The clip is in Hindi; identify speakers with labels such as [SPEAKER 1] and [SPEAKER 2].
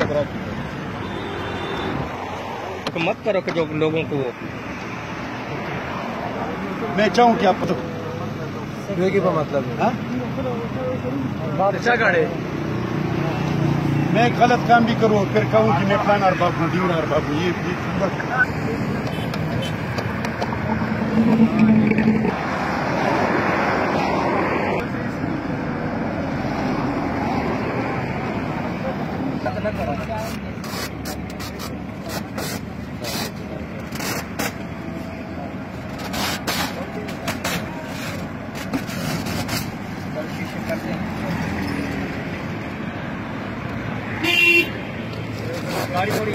[SPEAKER 1] लग रहा है तो मत करो कि जो लोगों को
[SPEAKER 2] मैं चाहूँ कि आप तो
[SPEAKER 1] मतलब
[SPEAKER 2] हाँ
[SPEAKER 1] अच्छा गाड़ी
[SPEAKER 2] मैं गलत काम भी करूँ फिर कहूँ कि मैं फलाना अरबाब हूँ ड्यूरा अरबाब हूँ ये
[SPEAKER 1] गाड़ी थोड़ी